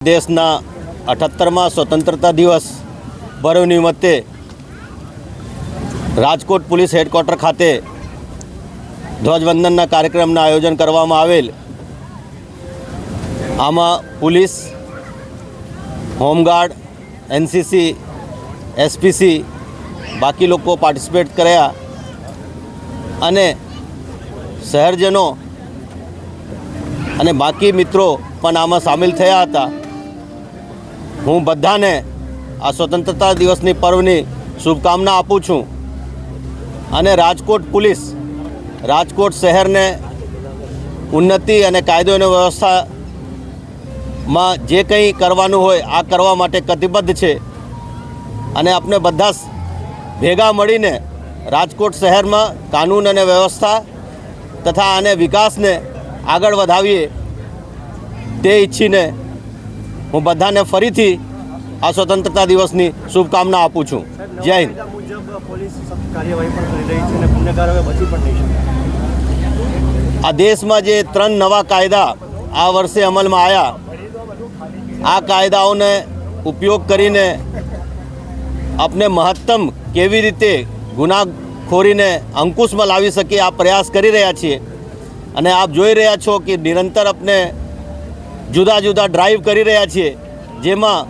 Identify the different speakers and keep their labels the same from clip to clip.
Speaker 1: દેશના 78મા સ્વતંત્રતા દિવસ પર્વ નિમિત્તે રાજકોટ પોલીસ હેડક્વાર્ટર ખાતે ધ્વજવંદનના કાર્યક્રમનું આયોજન કરવામાં આવેલ। આમાં પોલીસ, હોમગાર્ડ, એનસીસી, એસપીસી બાકી લોકો પાર્ટિસિપેટ કર્યા અને શહેરજનો અને બાકી મિત્રો પણ આમાં સામેલ થયા હતા। હું બધાને આ સ્વતંત્રતા દિવસની પર્વની શુભકામના આપું છું અને રાજકોટ પોલીસ રાજકોટ શહેરને ઉન્નતિ અને કાયદો અને વ્યવસ્થામાં જે કંઈ કરવાનું હોય આ કરવા માટે કટિબદ્ધ છે અને આપણે બધા ભેગા મળીને રાજકોટ શહેરમાં કાનૂન અને વ્યવસ્થા તથા અને વિકાસને આગળ વધાવીએ તે ઈચ્છીને હું બધાને ફરીથી આ સ્વતંત્રતા દિવસની શુભકામના આપું છું। જય હિન્દ। આ દેશમાં જે 3 નવા કાયદા આ વર્ષે અમલમાં આવ્યા, આ કાયદાઓને ઉપયોગ કરીને આપણે મહત્તમ કેવી રીતે ગુનાખોરીને અંકુશમાં લાવી શકીએ આ પ્રયાસ કરી રહ્યા છીએ। અને આપ જોઈ રહ્યા છો કે નિરંતર આપણે જુદા જુદા ડ્રાઈવ કરી રહ્યા છીએ, જેમાં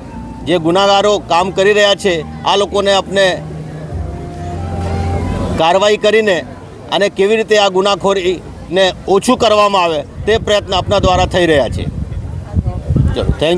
Speaker 1: જે ગુનાગારો કામ કરી રહ્યા છે આ લોકોને આપણે કાર્યવાહી કરીને અને કેવી રીતે આ ગુનાખોરીને ઓછું કરવામાં આવે તે પ્રયત્ન આપણા દ્વારા થઈ રહ્યા છે। ચલો, થેન્ક યુ।